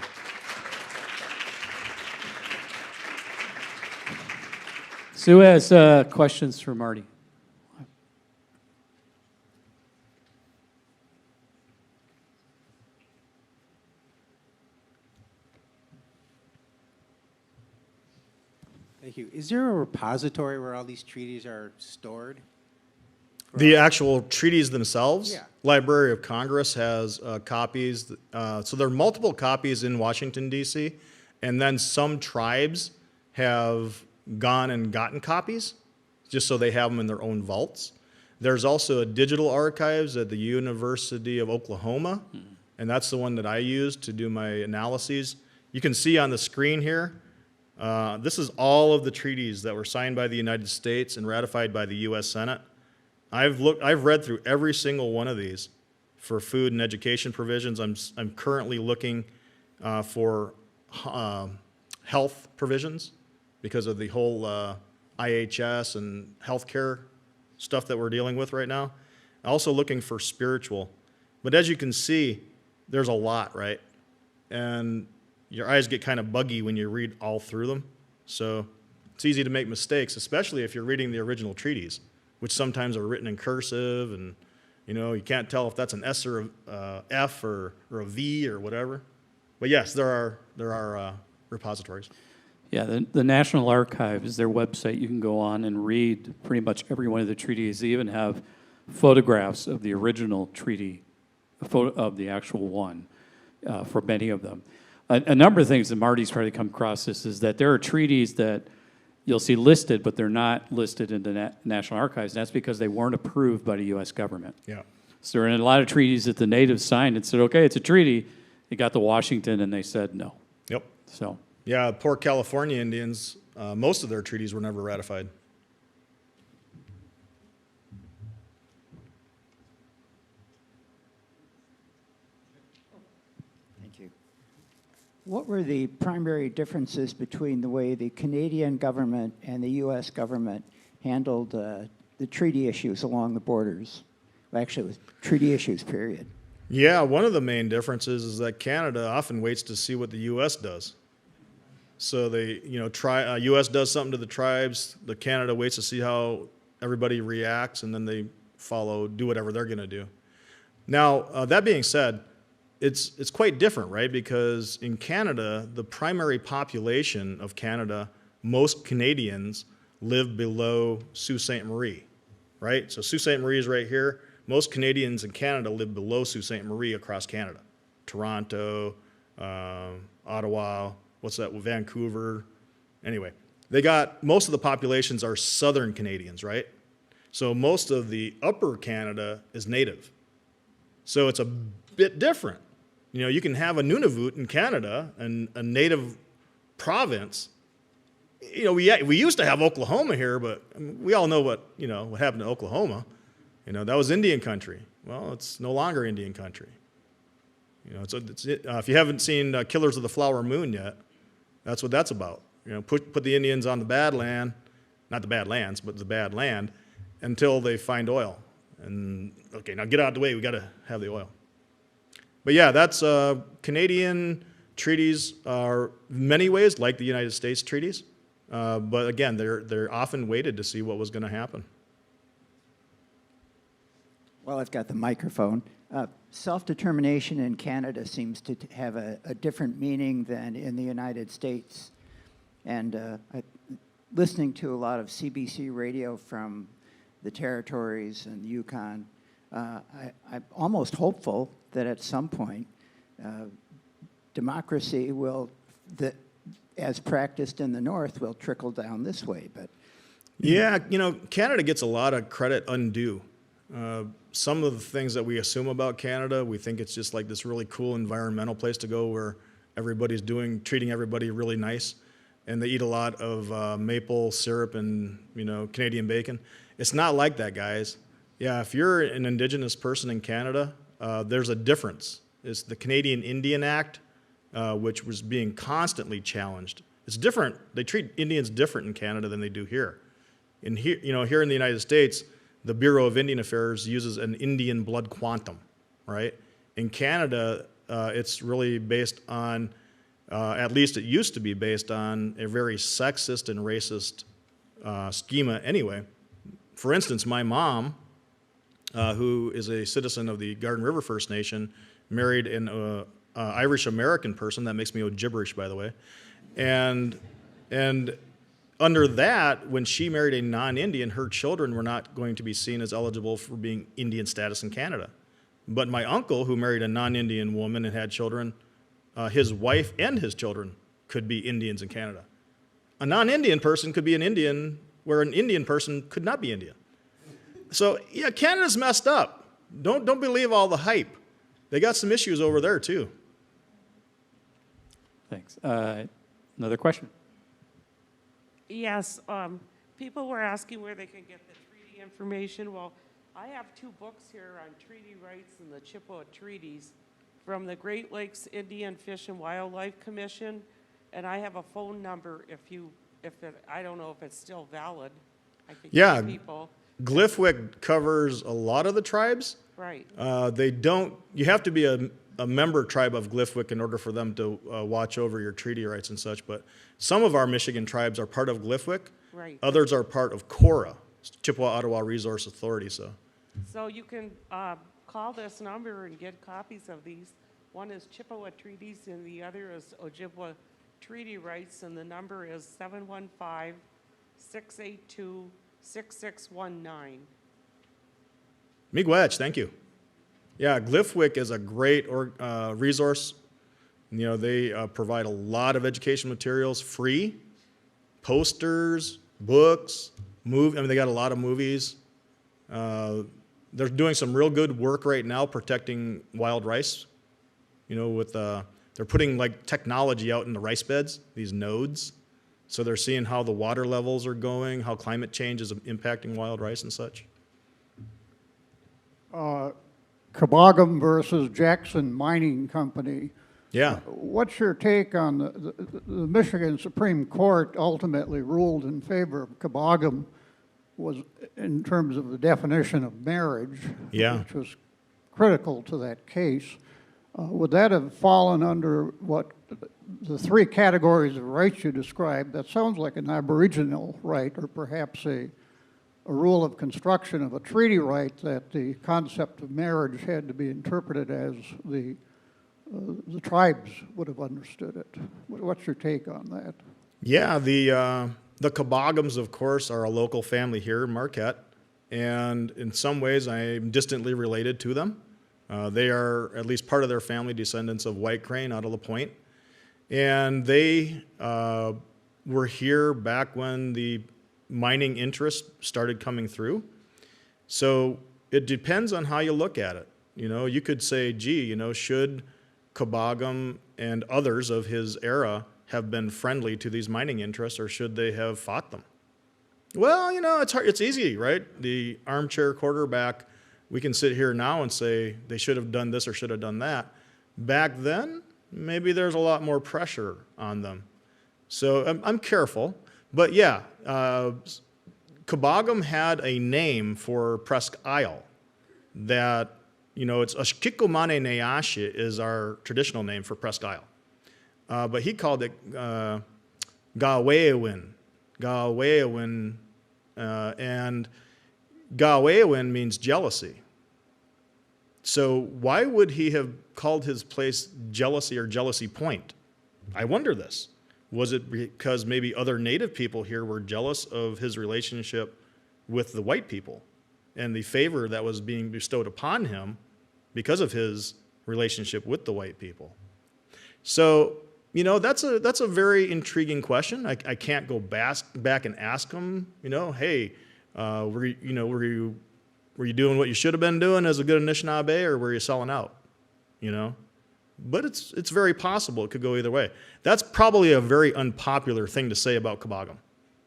Sue has questions for Marty. Thank you. Is there a repository where all these treaties are stored? The actual treaties themselves, Yeah. Library of Congress has copies. So there are multiple copies in Washington, D.C., and then some tribes have gone and gotten copies just so they have them in their own vaults. There's also a digital archives at the University of Oklahoma, and that's the one that I use to do my analyses. You can see on the screen here, this is all of the treaties that were signed by the United States and ratified by the U.S. Senate. I've read through every single one of these for food and education provisions. I'm currently looking for health provisions because of the whole IHS and healthcare stuff that we're dealing with right now. Also looking for spiritual. But as you can see, there's a lot, right? And your eyes get kind of buggy when you read all through them. So it's easy to make mistakes, especially if you're reading the original treaties, which sometimes are written in cursive, and you can't tell if that's an S or a F or a V or whatever. But yes, there are repositories. Yeah, the National Archives, their website, you can go on and read pretty much every one of the treaties. They even have photographs of the original treaty, a photo of the actual one for many of them. A number of things that Marty's probably come across this is that there are treaties that you'll see listed, but they're not listed in the National Archives, and that's because they weren't approved by the U.S. government. Yeah. So there are a lot of treaties that the natives signed and said, okay, it's a treaty. It got to Washington, and they said no. Yep. So. Yeah, poor California Indians, most of their treaties were never ratified. Thank you. What were the primary differences between the way the Canadian government and the U.S. government handled the treaty issues along the borders? Well, actually, it was treaty issues, period. Yeah, one of the main differences is that Canada often waits to see what the U.S. does. So they, U.S. does something to the tribes, the Canada waits to see how everybody reacts, and then they do whatever they're going to do. Now, that being said, it's quite different, right? Because in Canada, the primary population of Canada, most Canadians live below Sault Ste. Marie, right? So Sault Ste. Marie is right here. Most Canadians in Canada live below Sault Ste. Marie across Canada. Toronto, Ottawa, Vancouver. Anyway, most of the populations are southern Canadians, right? So most of the upper Canada is native. So it's a bit different. You can have a Nunavut in Canada, and a native province. We used to have Oklahoma here, but we all know what happened to Oklahoma. That was Indian country. Well, it's no longer Indian country. If you haven't seen Killers of the Flower Moon yet, that's what that's about. Put the Indians on the bad land, not the bad lands, but the bad land, until they find oil. And okay, now get out of the way. We got to have the oil. But yeah, that's Canadian treaties are in many ways like the United States treaties, but again, they're often waited to see what was going to happen. Well, I've got the microphone. Self-determination in Canada seems to have a different meaning than in the United States. And listening to a lot of CBC radio from the territories and the Yukon, I'm almost hopeful that at some point democracy as practiced in the North, will trickle down this way. But yeah, Canada gets a lot of credit undue. Some of the things that we assume about Canada, we think it's just like this really cool environmental place to go where everybody's treating everybody really nice, and they eat a lot of maple syrup and Canadian bacon. It's not like that, guys. Yeah, if you're an Indigenous person in Canada, there's a difference. It's the Canadian Indian Act, which was being constantly challenged. It's different. They treat Indians different in Canada than they do here. Here in the United States, the Bureau of Indian Affairs uses an Indian blood quantum, right? In Canada, it's really based on, at least it used to be based on a very sexist and racist schema anyway. For instance, my mom, who is a citizen of the Garden River First Nation, married an Irish-American person. That makes me gibberish, by the way. And under that, when she married a non-Indian, her children were not going to be seen as eligible for being Indian status in Canada. But my uncle, who married a non-Indian woman and had children, his wife and his children could be Indians in Canada. A non-Indian person could be an Indian where an Indian person could not be Indian. So yeah, Canada's messed up. Don't believe all the hype. They got some issues over there too. Thanks. Another question? Yes, people were asking where they can get the treaty information. Well, I have 2 books here on treaty rights and the Chippewa treaties from the Great Lakes Indian Fish and Wildlife Commission, and I have a phone number I don't know if it's still valid. I could Yeah. give people. Gliffwick covers a lot of the tribes. Right. You have to be a member tribe of Gliffwick in order for them to watch over your treaty rights and such, but some of our Michigan tribes are part of Gliffwick. Right. Others are part of CORA, Chippewa-Ottawa Resource Authority. So you can call this number and get copies of these. One is Chippewa treaties and the other is Ojibwa treaty rights, and the number is 715-682-6619. Miigwech, thank you. Yeah, Gliffwick is a great resource. They provide a lot of education materials, free, posters, books, they got a lot of movies. They're doing some real good work right now protecting wild rice. They're putting technology out in the rice beds, these nodes. So they're seeing how the water levels are going, how climate change is impacting wild rice and such. Kabogam versus Jackson Mining Company. Yeah. What's your take on the Michigan Supreme Court ultimately ruled in favor of Kabogam was in terms of the definition of marriage, Yeah. which was critical to that case. Would that have fallen under what the three categories of rights you described? That sounds like an Aboriginal right, or perhaps a rule of construction of a treaty right that the concept of marriage had to be interpreted as the tribes would have understood it. What's your take on that? Yeah, the Kabagams, of course, are a local family here in Marquette, and in some ways I'm distantly related to them. They are, at least part of their family, descendants of White Crane out of La Pointe, and they were here back when the mining interest started coming through. So it depends on how you look at it. You know, you could say, gee, you know, should Kabagam and others of his era have been friendly to these mining interests, or should they have fought them? Well, you know, it's hard, it's easy, right? The armchair quarterback, we can sit here now and say they should have done this or should have done that. Back then, maybe there's a lot more pressure on them. So I'm careful, but yeah, Kabagam had a name for Presque Isle that, you know, it's Ashkikomane Neashi is our traditional name for Presque Isle. But he called it Gaweawin. Gaweawin, and Gaweawin means jealousy. So why would he have called his place Jealousy or Jealousy Point? I wonder this. Was it because maybe other native people here were jealous of his relationship with the white people and the favor that was being bestowed upon him because of his relationship with the white people? So, you know, that's a very intriguing question. I can't go back and ask him, you know, hey, were you doing what you should have been doing as a good Anishinaabe, or were you selling out? You know? But it's very possible it could go either way. That's probably a very unpopular thing to say about Kabagam,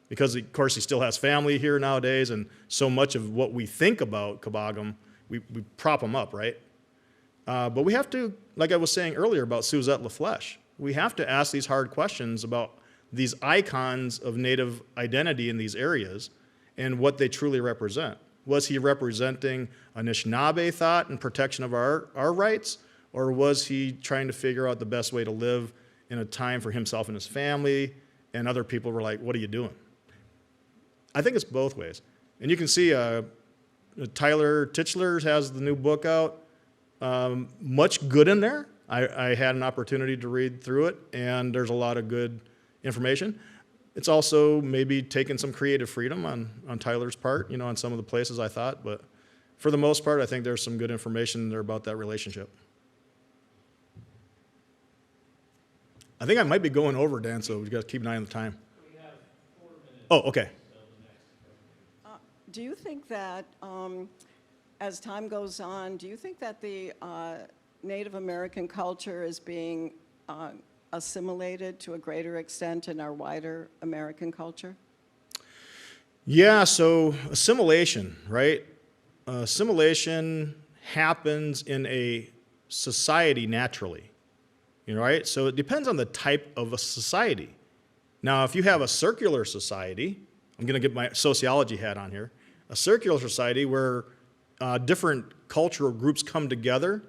because of course he still has family here nowadays, and so much of what we think about Kabagam, we prop him up, right? But we have to, like I was saying earlier about Suzette LaFlèche, we have to ask these hard questions about these icons of Native identity in these areas and what they truly represent. Was he representing Anishinaabe thought and protection of our rights? Or was he trying to figure out the best way to live in a time for himself and his family, and other people were like, what are you doing? I think it's both ways. And you can see Tyler Tichler has the new book out. Much good in there. I had an opportunity to read through it, and there's a lot of good information. It's also maybe taken some creative freedom on Tyler's part, you know, on some of the places I thought, but for the most part, I think there's some good information there about that relationship. I think I might be going over, Dan, so we've got to keep an eye on the time. We have 4 minutes. Oh, okay. Do you think that, as time goes on, do you think that the Native American culture is being assimilated to a greater extent in our wider American culture? Yeah, so assimilation, right? Assimilation happens in a society naturally. You know, right? So it depends on the type of a society. Now, if you have a circular society, I'm going to get my sociology hat on here, a circular society where different cultural groups come together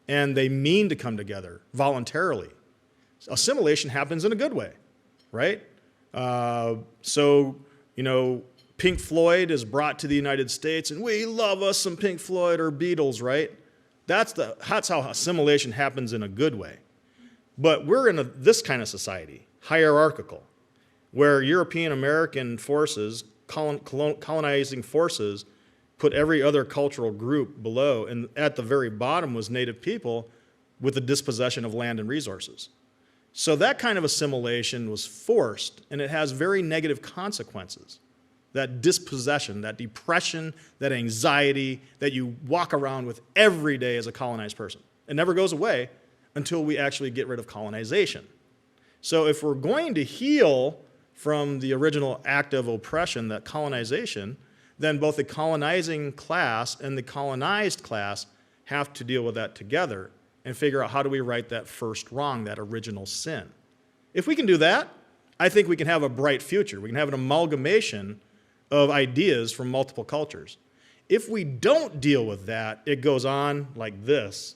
and they mean to come together voluntarily. Assimilation happens in a good way, right? So, you know, Pink Floyd is brought to the United States, and we love us some Pink Floyd or Beatles, right? That's how assimilation happens in a good way. But we're in this kind of society, hierarchical, where European American forces, colonizing forces, put every other cultural group below, and at the very bottom was Native people with the dispossession of land and resources. So that kind of assimilation was forced, and it has very negative consequences. That dispossession, that depression, that anxiety that you walk around with every day as a colonized person. It never goes away until we actually get rid of colonization. So if we're going to heal from the original act of oppression, that colonization, then both the colonizing class and the colonized class have to deal with that together and figure out how do we right that first wrong, that original sin. If we can do that, I think we can have a bright future. We can have an amalgamation of ideas from multiple cultures. If we don't deal with that, it goes on like this.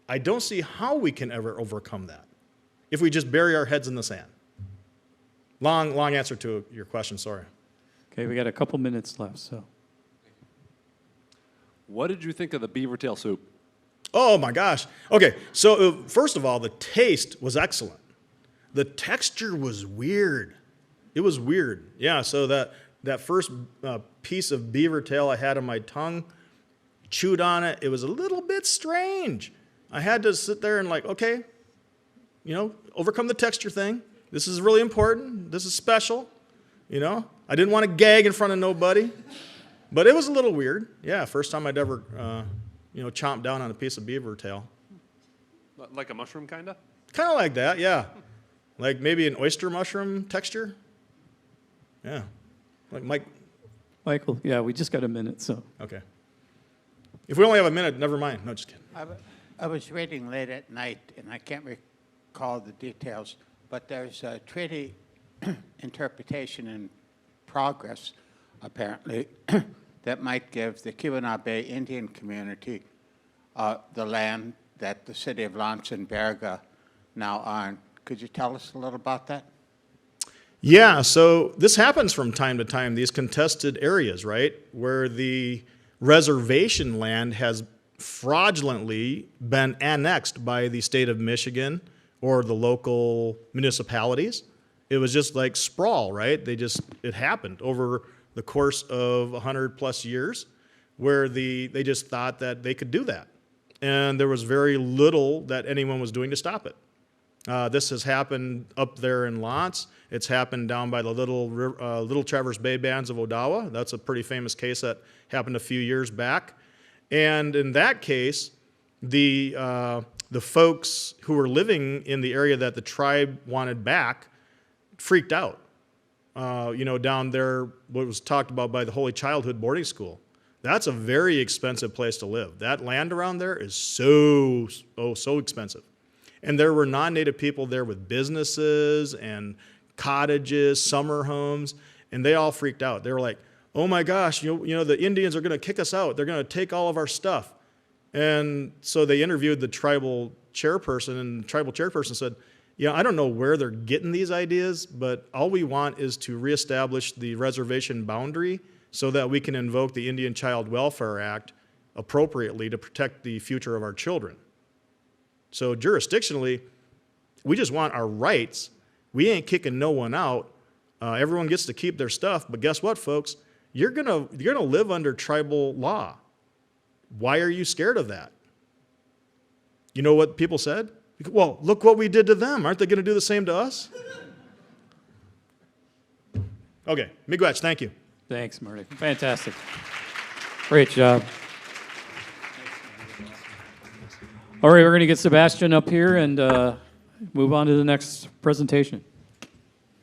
I don't see how we can ever overcome that if we just bury our heads in the sand. Long answer to your question, sorry. Okay, we got a couple minutes left, so. What did you think of the beaver tail soup? Oh my gosh. Okay, so first of all, the taste was excellent. The texture was weird. It was weird. Yeah, so that first piece of beaver tail I had on my tongue, chewed on it, it was a little bit strange. I had to sit there and like, okay, overcome the texture thing. This is really important. This is special. I didn't want to gag in front of nobody, but it was a little weird. Yeah, first time I'd ever, chomped down on a piece of beaver tail. Like a mushroom, kind of? Kind of like that, yeah. Like maybe an oyster mushroom texture. Yeah. Like Michael, yeah, we just got a minute, so. Okay. If we only have a minute, never mind. No, just kidding. I was reading late at night, and I can't recall the details, but there's a treaty interpretation in progress, apparently, that might give the Anishinaabe Indian community the land that the city of Launceston-Berga now own. Could you tell us a little about that? Yeah, so this happens from time to time, these contested areas, right, where the reservation land has fraudulently been annexed by the state of Michigan or the local municipalities. It was just like sprawl, right? It happened over the course of 100 plus years where they just thought that they could do that. And there was very little that anyone was doing to stop it. This has happened up there in Lance. It's happened down by the Little Traverse Bay Bands of Odawa. That's a pretty famous case that happened a few years back. And in that case, the folks who were living in the area that the tribe wanted back freaked out. Down there, what was talked about by the Holy Childhood Boarding School. That's a very expensive place to live. That land around there is so expensive. And there were non-native people there with businesses and cottages, summer homes, and they all freaked out. They were like, oh my gosh, the Indians are going to kick us out. They're going to take all of our stuff. And so they interviewed the tribal chairperson, and the tribal chairperson said, I don't know where they're getting these ideas, but all we want is to reestablish the reservation boundary so that we can invoke the Indian Child Welfare Act appropriately to protect the future of our children. So jurisdictionally, we just want our rights. We ain't kicking no one out. Everyone gets to keep their stuff, but guess what, folks? You're gonna live under tribal law. Why are you scared of that? You know what people said? Well, look what we did to them. Aren't they going to do the same to us? Okay, miigwech, thank you. Thanks, Marty. Fantastic. Great job. All right, we're going to get Sebastian up here and move on to the next presentation.